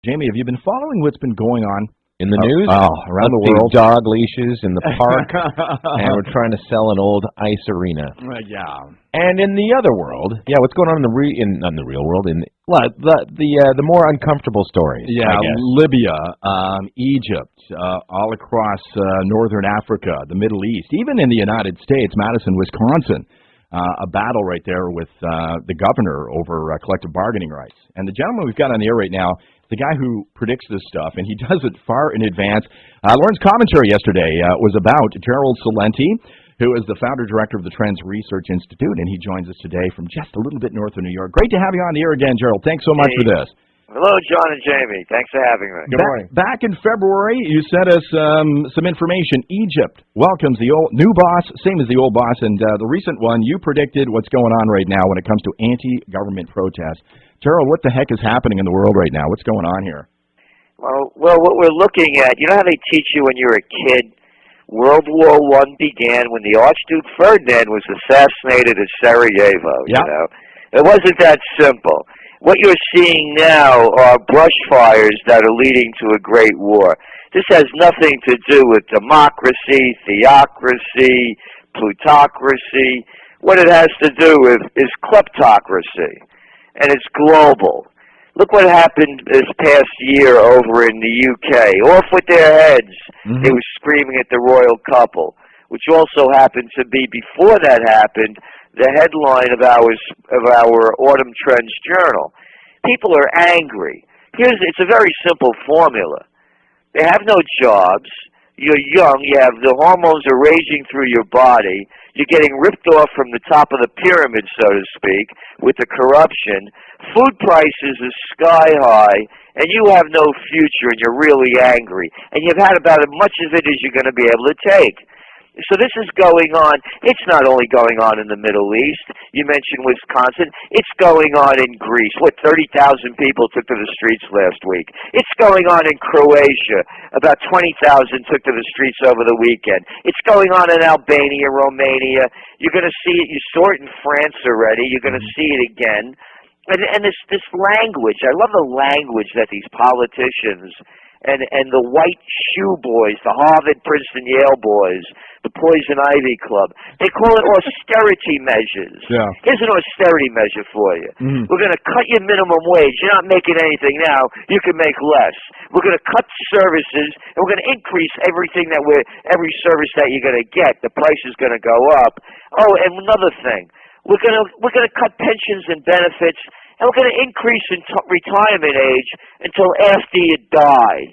Jamie, have you been following what's been going on in the news? Around the world? Dog leashes in the park, and we're trying to sell an old ice arena. Yeah. And in the other world, what's going on in the real world? In the more uncomfortable stories. Yeah, Libya, Egypt, all across northern Africa, the Middle East, even in the United States, Madison, Wisconsin. A battle right there with the governor over collective bargaining rights. And the gentleman we've got on the air right now, the guy who predicts this stuff, and he does it far in advance. Lauren's commentary yesterday was about Gerald Celente, who is the founder-director of the Trends Research Institute, and he joins us today from just a little bit north of New York. Great to have you on the air again, Gerald. Thanks so much for this. Hello, John and Jamie. Thanks for having me. Good morning. Back in February, you sent us some information. Egypt welcomes the new boss, same as the old boss, and the recent one, you predicted what's going on right now when it comes to anti-government protests. Gerald, what the heck is happening in the world right now? What's going on here? Well, what we're looking at, you know how they teach you when you're a kid? World War I began when the Archduke Ferdinand was assassinated at Sarajevo. Yep. You know, it wasn't that simple. What you're seeing now are brush fires that are leading to a great war. This has nothing to do with democracy, theocracy, plutocracy. What it has to do with is kleptocracy, and it's global. Look what happened this past year over in the UK. Off with their heads. Mm-hmm. They were screaming at the royal couple, which also happened to be, before that happened, the headline of our Autumn Trends Journal. People are angry. It's a very simple formula. They have no jobs. You're young. You have the hormones are raging through your body. You're getting ripped off from the top of the pyramid, so to speak, with the corruption. Food prices are sky high, and you have no future, and you're really angry. And you've had about as much of it as you're going to be able to take. So this is going on. It's not only going on in the Middle East. You mentioned Wisconsin. It's going on in Greece. 30,000 people took to the streets last week. It's going on in Croatia. About 20,000 took to the streets over the weekend. It's going on in Albania, Romania. You're going to see it. You saw it in France already. You're going to see it again. And this language, I love the language that these politicians and the white shoe boys, the Harvard, Princeton, Yale boys, the Poison Ivy Club, they call it austerity measures. Yeah. Here's an austerity measure for you. Mm-hmm. We're going to cut your minimum wage. You're not making anything now. You can make less. We're going to cut services, and we're going to increase every service that you're going to get. The price is going to go up. Oh, and another thing. We're going to cut pensions and benefits, and we're going to increase retirement age until after you die.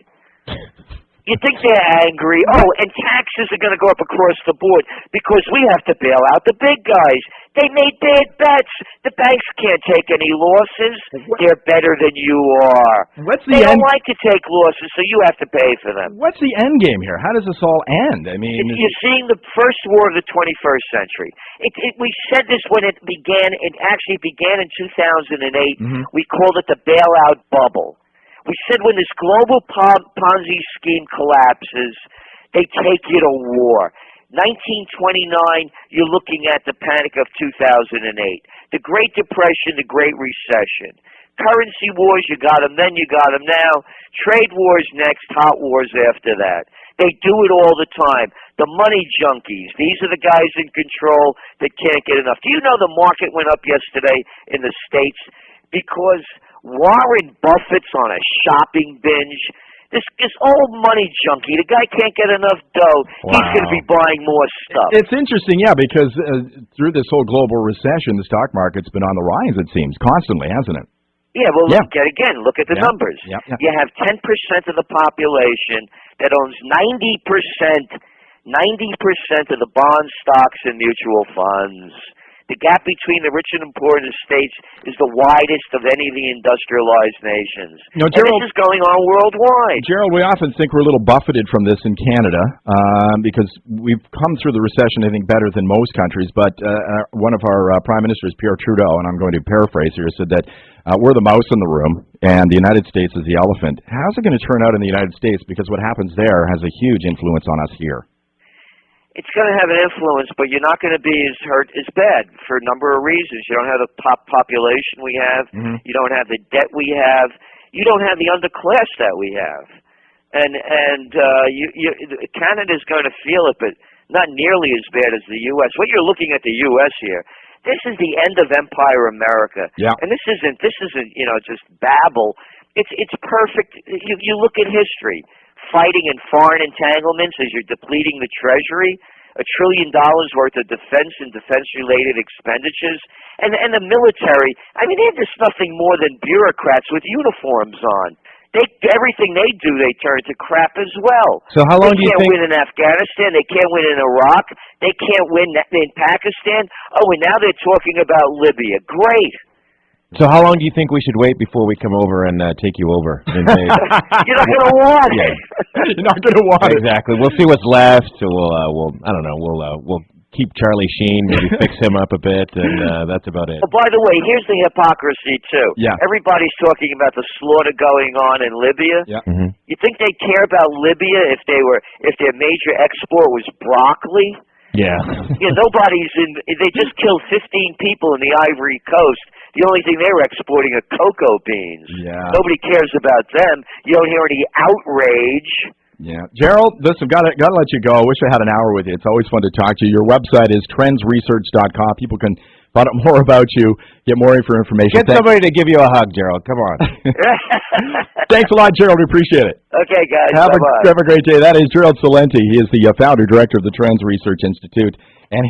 You think they're angry? Oh, and taxes are going to go up across the board because we have to bail out the big guys. They made bad bets. The banks can't take any losses. They're better than you are. They don't like to take losses, so you have to pay for them. What's the end game here? How does this all end? I mean, you're seeing the first war of the 21st century. We said this when it began. It actually began in 2008. Mm-hmm. We called it the bailout bubble. We said when this global Ponzi scheme collapses, they take you to war. 1929, you're looking at the panic of 2008. The Great Depression, the Great Recession. Currency wars, you got them then, you got them now. Trade wars next, hot wars after that. They do it all the time. The money junkies, these are the guys in control that can't get enough. Do you know the market went up yesterday in the States because Warren Buffett's on a shopping binge? This old money junkie, the guy can't get enough dough. Wow. He's going to be buying more stuff. It's interesting, yeah, because through this whole global recession, the stock market's been on the rise, it seems, constantly, hasn't it? Yeah, well, look at the numbers. Yeah. You have 10% of the population that owns 90% of the bonds, stocks, and mutual funds. The gap between the rich and poor in the States is the widest of any of the industrialized nations. No, Gerald, and this is going on worldwide. Gerald, we often think we're a little buffeted from this in Canada because we've come through the recession, I think, better than most countries. But one of our prime ministers, Pierre Trudeau, and I'm going to paraphrase here, said that we're the mouse in the room and the United States is the elephant. How's it going to turn out in the United States? Because what happens there has a huge influence on us here. It's going to have an influence, but you're not going to be as hurt as bad for a number of reasons. You don't have the population we have. Mm-hmm. You don't have the debt we have. you don't have the underclass that we have. And Canada's going to feel it, but not nearly as bad as the U.S. What you're looking at the U.S. here, this is the end of Empire America. Yeah. And this isn't just babble. It's perfect. You look at history, fighting in foreign entanglements as you're depleting the Treasury, $1 trillion worth of defense and defense-related expenditures, and the military. I mean, they're just nothing more than bureaucrats with uniforms on. Everything they do, they turn to crap as well. So how long do you think... They can't win in Afghanistan. They can't win in Iraq. They can't win in Pakistan. Oh, and now they're talking about Libya. Great. So how long do you think we should wait before we come over and take you over? You're not going to want it. You're not going to want it. Exactly. We'll see what's left. So we'll I don't know. We'll keep Charlie Sheen, maybe fix him up a bit, and that's about it. Oh, by the way, here's the hypocrisy too. Yeah. Everybody's talking about the slaughter going on in Libya. Yeah. Mm-hmm. You think they'd care about Libya if their major export was broccoli? Yeah. Nobody's in. They just killed 15 people in the Ivory Coast. The only thing they were exporting are cocoa beans. Yeah. Nobody cares about them. You don't hear any outrage. Yeah. Gerald, listen, got to let you go. I wish I had an hour with you. It's always fun to talk to you. Your website is trendsresearch.com. People can find out more about you, get more information. Get somebody to give you a hug, Gerald. Come on. Thanks a lot, Gerald. We appreciate it. Okay, guys. Have a great day. That is Gerald Celente. He is the founder, director of the Trends Research Institute. And